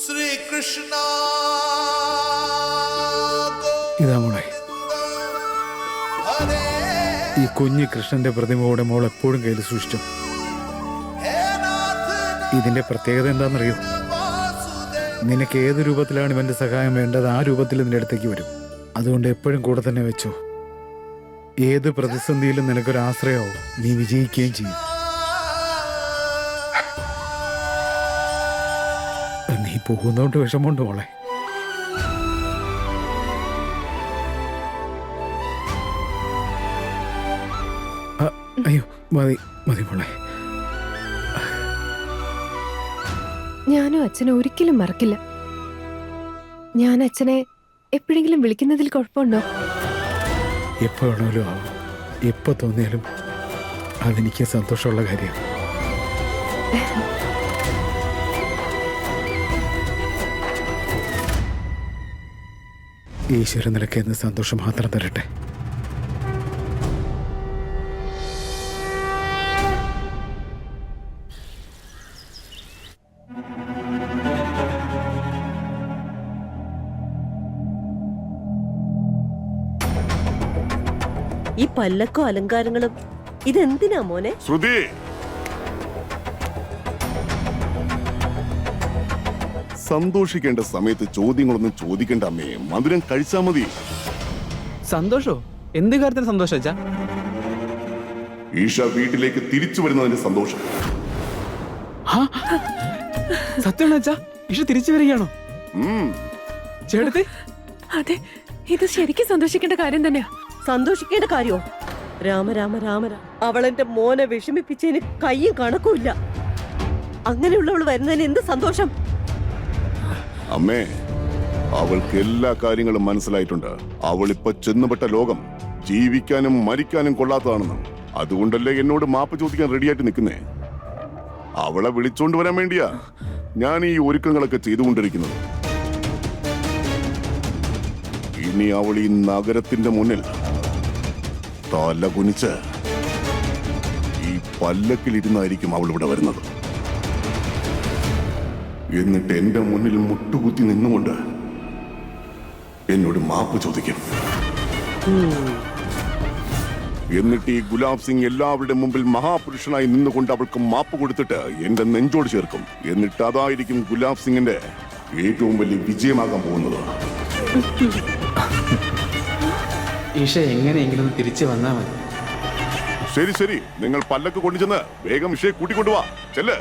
ശ്രീകൃഷ്ണ ഇതാ മോളെ, ഈ കുഞ്ഞ് കൃഷ്ണന്റെ പ്രതിമയോടെ മോൾ എപ്പോഴും കയ്യിൽ സൂക്ഷിച്ചു. ഇതിന്റെ പ്രത്യേകത എന്താണെന്നറിയോ? നിനക്ക് ഏത് രൂപത്തിലാണ് ഇവന്റെ സഹായം വേണ്ടത് ആ രൂപത്തിൽ നിന്റെ അടുത്തേക്ക് വരും. അതുകൊണ്ട് എപ്പോഴും കൂടെ തന്നെ വെച്ചോ. ഏത് പ്രതിസന്ധിയിലും നിനക്കൊരു ആശ്രയമാവും, നീ വിജയിക്കുകയും ചെയ്യും. നീ പോകുന്നോണ്ട് വിഷമമുണ്ട് മോളെ. അയ്യോ മതി മതി മോളെ. ഞാനും അച്ഛനെ ഒരിക്കലും മറക്കില്ല. ഞാൻ അച്ഛനെ എപ്പോഴെങ്കിലും വിളിക്കുന്നതിൽ കുഴപ്പമുണ്ടോ? എപ്പോ വേണമെങ്കിലും ആവും, എപ്പോ തോന്നിയാലും അതെനിക്ക് സന്തോഷമുള്ള കാര്യമാണ്. ഈശ്വരൻ നിനക്ക് എന്ന് സന്തോഷം മാത്രം തരട്ടെ. ഈ പല്ലക്കോ അലങ്കാരങ്ങളും ഇതെന്തിനാ മോനെ? ശ്രുതി, സന്തോഷിക്കേണ്ട സമയത്ത് ചോദ്യങ്ങളൊന്നും ചോദിക്കേണ്ട അമ്മേ. മധുരം കഴിച്ചാ മതി. സന്തോഷോ? എന്ത് കാര്യത്തിന് സന്തോഷം അച്ഛാ? ഈഷ വീട്ടിലേക്ക് തിരിച്ചു വരുന്നതിന്റെ സന്തോഷം. സത്യമാണോ അച്ഛാ? ഈഷ തിരിച്ചു വരികയാണോ? ചേട്ടത്തി, അതെ, ഇത് ശരിക്കും സന്തോഷിക്കേണ്ട കാര്യം തന്നെയാ. സന്തോഷിക്കേണ്ട കാര്യോ? രാമ രാമ രാമ രാമ, അവളെന്റെ മോനെ വിഷമിപ്പിച്ചതിന് കയ്യും കണക്കുമില്ല. അങ്ങനെയുള്ളവൾ വരുന്നതിന് എന്ത് സന്തോഷം? അമ്മേ, അവൾക്ക് എല്ലാ കാര്യങ്ങളും മനസ്സിലായിട്ടുണ്ട്. അവൾ ഇപ്പൊ ചെന്നുപെട്ട ലോകം ജീവിക്കാനും മരിക്കാനും കൊള്ളാത്തതാണെന്നും അതുകൊണ്ടല്ലേ എന്നോട് മാപ്പ് ചോദിക്കാൻ റെഡിയായിട്ട് നിൽക്കുന്നേ. അവളെ വിളിച്ചോണ്ട് വരാൻ വേണ്ടിയാ ഞാൻ ഈ ഒരുക്കങ്ങളൊക്കെ ചെയ്തുകൊണ്ടിരിക്കുന്നത്. ഇനി അവൾ ഈ നഗരത്തിന്റെ മുന്നിൽ തല കുനിച്ച് ഈ പല്ലക്കിലിരുന്നായിരിക്കും അവൾ ഇവിടെ വരുന്നത്. എന്നിട്ട് എന്റെ മുന്നിൽ മുട്ടുകുത്തി നിന്നുകൊണ്ട് എന്നോട് മാപ്പ് ചോദിക്കും. എന്നിട്ട് ഈ ഗുലാബ് സിംഗ് എല്ലാവരുടെ മുമ്പിൽ മഹാപുരുഷനായി നിന്നുകൊണ്ട് അവൾക്ക് മാപ്പ് കൊടുത്തിട്ട് എന്റെ നെഞ്ചോട് ചേർക്കും. എന്നിട്ട് അതായിരിക്കും ഗുലാബ് സിംഗിന്റെ ഏറ്റവും വലിയ വിജയമാകാൻ പോകുന്നത്. ഈഷ എങ്ങനെയെങ്കിലും തിരിച്ചു വന്നാ മതി. ശരി ശരി, നിങ്ങൾ പല്ലക്ക് കൊണ്ടുചെന്ന് വേഗം ഇഷയെ കൂട്ടിക്കൊണ്ടുവാ. ചെല്ല്.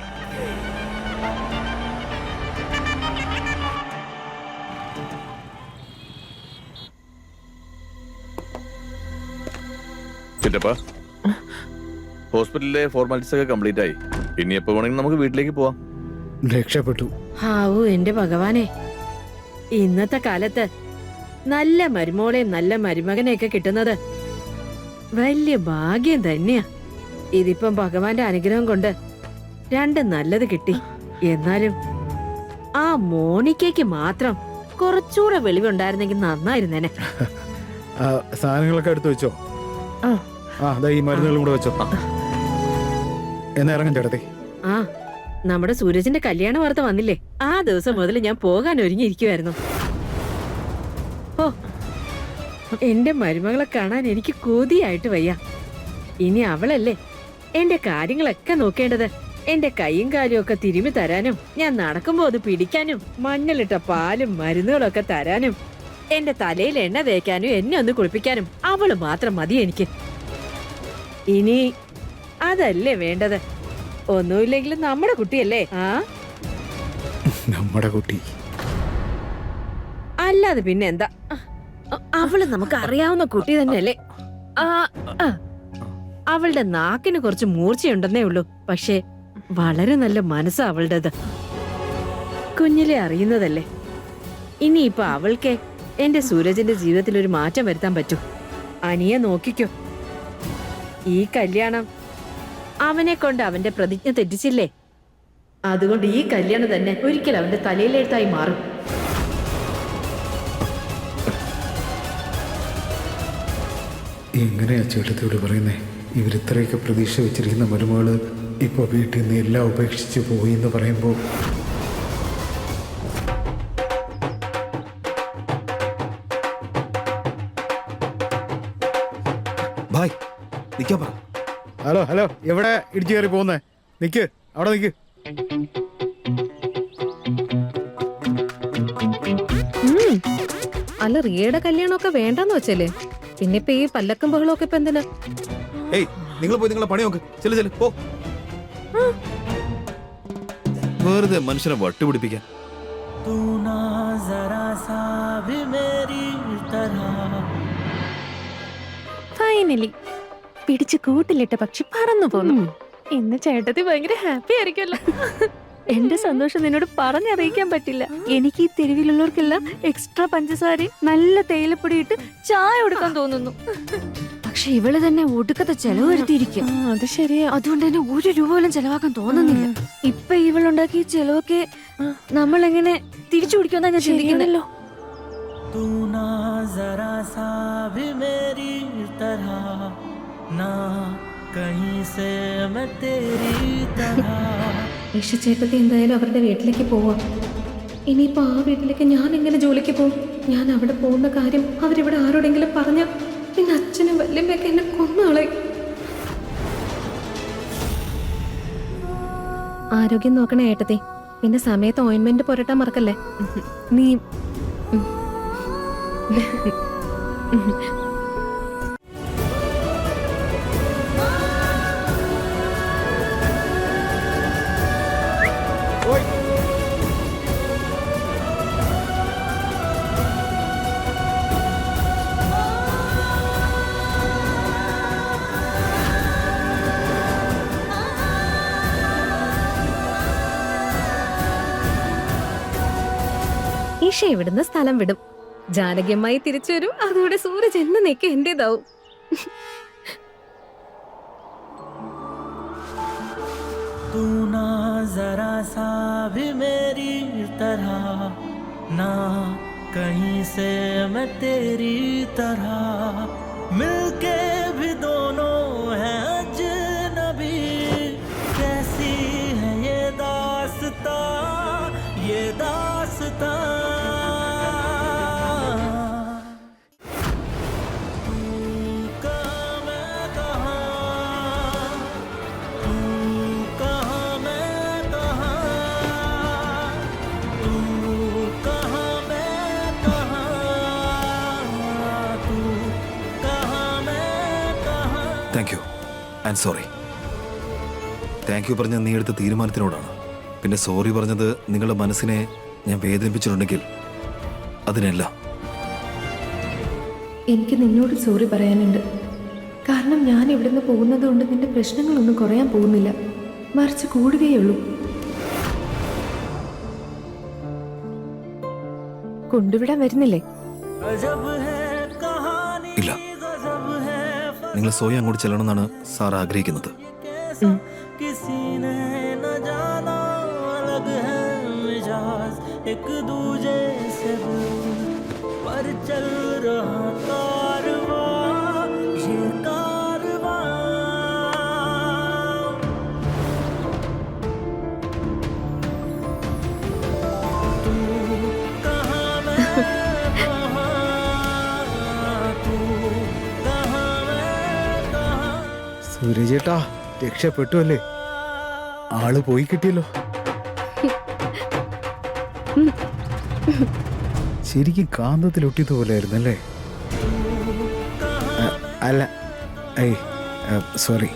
ഹോസ്പിറ്റലിലെ ഫോർമാലിറ്റീസ് ഒക്കെ കംപ്ലീറ്റ് ആയി. ഇനി എപ്പോ വേണമെങ്കിലും നമുക്ക് വീട്ടിലേക്ക് പോവാം. രക്ഷപ്പെട്ടു. ഹാവൂ എന്റെ ഭഗവാനെ, ഇന്നത്തെ കാലത്ത് നല്ല മരുമോളെയും നല്ല മരുമകനെയൊക്കെ കിട്ടുന്നത് വലിയ ഭാഗ്യം തന്നെയാ. ഇതിപ്പം ഭഗവാന്റെ അനുഗ്രഹം കൊണ്ട് രണ്ടും നല്ലത് കിട്ടി. എന്നാലും ആ മോണിക്കയ്ക്ക് മാത്രം കുറച്ചുകൂടെ വെളിവുണ്ടായിരുന്നെങ്കിൽ നന്നായിരുന്നേനെ. സാധനങ്ങളൊക്കെ എടുത്തു വെച്ചോ? ഈ മരുന്നുകളും കൂടെ വെച്ചോ. എന്നാ ഇറങ്ങാൻ ചേട്ടത്തി. നമ്മുടെ സൂരജിന്റെ കല്യാണ വാർത്ത വന്നില്ലേ? ആ ദിവസം മുതൽ ഞാൻ പോകാൻ ഒരുങ്ങിയിരിക്കുവായിരുന്നു. ഓ, എന്റെ മരുമകളെ കാണാൻ എനിക്ക് കൊതിയായിട്ട് വയ്യ. ഇനി അവളല്ലേ എന്റെ കാര്യങ്ങളൊക്കെ നോക്കേണ്ടത്. എന്റെ കൈയും കാലും ഒക്കെ തിരുമ്മി തരാനും, ഞാൻ നടക്കുമ്പോ അത് പിടിക്കാനും, മഞ്ഞളിട്ട പാലും മരുന്നുകളും ഒക്കെ തരാനും, എന്റെ തലയിൽ എണ്ണ തേക്കാനും, എന്നെ ഒന്ന് കുളിപ്പിക്കാനും അവള് മാത്രം മതി എനിക്ക്. ഇനി അതല്ലേ വേണ്ടത്? ഒന്നുമില്ലെങ്കിലും നമ്മുടെ കുട്ടിയല്ലേ? നമ്മുടെ കുട്ടി അല്ലാതെ പിന്നെ എന്താ? അവള് നമുക്ക് അറിയാവുന്ന കുട്ടി തന്നെയല്ലേ? അവളുടെ നാക്കിന് കുറച്ച് മൂർച്ചയുണ്ടെന്നേ ഉള്ളൂ. പക്ഷെ വളരെ നല്ല മനസ്സാ അവളുടേത്. കുഞ്ഞിലെ അറിയുന്നതല്ലേ. ഇനിയിപ്പൊ അവൾക്ക് എന്റെ സൂരജിന്റെ ജീവിതത്തിൽ ഒരു മാറ്റം വരുത്താൻ പറ്റൂ. അനിയെ നോക്കിക്കോ. ഈ കല്യാണം അവനെ കൊണ്ട് അവന്റെ പ്രതിജ്ഞ തെറ്റിച്ചില്ലേ? അതുകൊണ്ട് ഈ കല്യാണം തന്നെ ഒരിക്കൽ അവന്റെ തലയിലെഴുത്തായി മാറും. എങ്ങനെയാ ചേട്ടത്തിയോട് പറയുന്നേ? ഇവരിത്രയൊക്കെ പ്രതീക്ഷ വെച്ചിരിക്കുന്ന മരുമകള് ഇപ്പൊ വീട്ടിൽ നിന്ന് എല്ലാം ഉപേക്ഷിച്ച് പോയി എന്ന് പറയുമ്പോൾ ഹലോ എവിടെ ഇടിച്ചു കയറി പോകുന്നേ? നിക്ക്, അവിടെ നിക്ക്. അല്ല റിയയുടെ കല്യാണമൊക്കെ വേണ്ടെന്ന് വെച്ചല്ലേ, പിന്നെ ഇപ്പൊ ഈ പല്ലക്കും ബഹളമൊക്കെ ഇപ്പൊ എന്തിനാ? ഏയ് നിങ്ങൾ പോയി നിങ്ങളെ പണി നോക്ക്. ചെല്ലു ചെല്ലു പോ. വെറുതെ മനുഷ്യനെ വട്ടുപിടിപ്പിക്കാൻ. ഫൈനലി പിടിച്ച് കൂട്ടിലിട്ട പക്ഷി പറന്നു പോന്നു. ഇന്ന് ചേട്ടത്തി ഭയങ്കര ഹാപ്പി ആയിരിക്കുമല്ലോ. എന്റെ സന്തോഷം നിന്നോട് പറഞ്ഞറിയിക്കാൻ പറ്റില്ല. എനിക്ക് ഈ തെരുവിലുള്ളവർക്കെല്ലാം എക്സ്ട്രാ പഞ്ചസാരയും നല്ല തേയിലപ്പൊടി ഇട്ട് ചായ കൊടുക്കാൻ തോന്നുന്നു. പക്ഷെ ഇവള് തന്നെ ഒടുക്കത്തെ ചെലവ് വരുത്തിയിരിക്കും. അത് ശരിയാ. അതുകൊണ്ട് തന്നെ 1 രൂപ പോലും ചെലവാക്കാൻ തോന്നുന്നില്ല. ഇപ്പൊ ഇവളുണ്ടാക്കിയ ചെലവൊക്കെ നമ്മൾ എങ്ങനെ തിരിച്ചു പിടിക്കുമെന്നാ ഞാൻ ചിന്തിക്കുന്നല്ലോ. ചേട്ടത്തി എന്തായാലും അവരുടെ വീട്ടിലേക്ക് പോവാം. ഇനിയിപ്പോ ആ വീട്ടിലേക്ക് ഞാൻ എങ്ങനെ ജോലിക്ക് പോകും? ഞാൻ അവിടെ പോകുന്ന കാര്യം അവരിവിടെ ആരോടെങ്കിലും പറഞ്ഞ പിന്നെ അച്ഛനും വല്യമ്മയൊക്കെ എന്നെ കൊന്നാളെ. ആരോഗ്യം നോക്കണേ ഏട്ടത്തി. പിന്നെ സമയത്ത് ഓയിൻമെന്റ് പുരട്ടാൻ മറക്കല്ലേ. നീ ഈശ ഇവിടുന്ന് സ്ഥലം വിടും. ജാനകിയമ്മായി തിരിച്ചു വരും. അതോടെ സൂരജ് എന്നേക്ക് എന്റേതാവും. कहीं से मैं तेरी तरह मिलके भी दोनों हैं अजनबी. कैसी है ये दास्तां, ये दास्तां. तू कहाँ मैं कहाँ, तू कहाँ मैं कहाँ, तू कहाँ मैं कहाँ, तू कहाँ मैं कहाँ. Thank you and sorry. Thank you പറഞ്ഞ നീ എടുത്ത തീരുമാനത്തിനോടാണ്. പിന്നെ സോറി പറഞ്ഞത് നിങ്ങളുടെ മനസ്സിനെ ഞാൻ വേദനിപ്പിച്ചിട്ടുണ്ടെങ്കിൽ അതിനെല്ലാം എനിക്ക് നിന്നോട് സോറി പറയാനുണ്ട്. കാരണം ഞാൻ ഇവിടുന്ന് പോകുന്നത് കൊണ്ട് നിന്റെ പ്രശ്നങ്ങളൊന്നും കുറയാൻ പോകുന്നില്ല, മറിച്ച് കൂടുകയുള്ളൂ. കൊണ്ടുവിടാൻ വരുന്നില്ലേ? ഇല്ല. നിങ്ങൾ സ്വയം അങ്ങോട്ട് ചെല്ലണമെന്നാണ് സാർ ആഗ്രഹിക്കുന്നത്. किसी ने न जाना अलग है मिजाज एक दूजे से दूर पर चल रहा कारवां ये कारवां. तू कहाँ मैं कहाँ, तू कहाँ मैं कहाँ. സൂര്യചേട്ടാ രക്ഷപ്പെട്ടു അല്ലേ? ആള് പോയി കിട്ടിയല്ലോ. ശരിക്കും കാന്തത്തിൽ ഒട്ടിയതുപോലെ ആയിരുന്നല്ലേ? അല്ല, സോറി.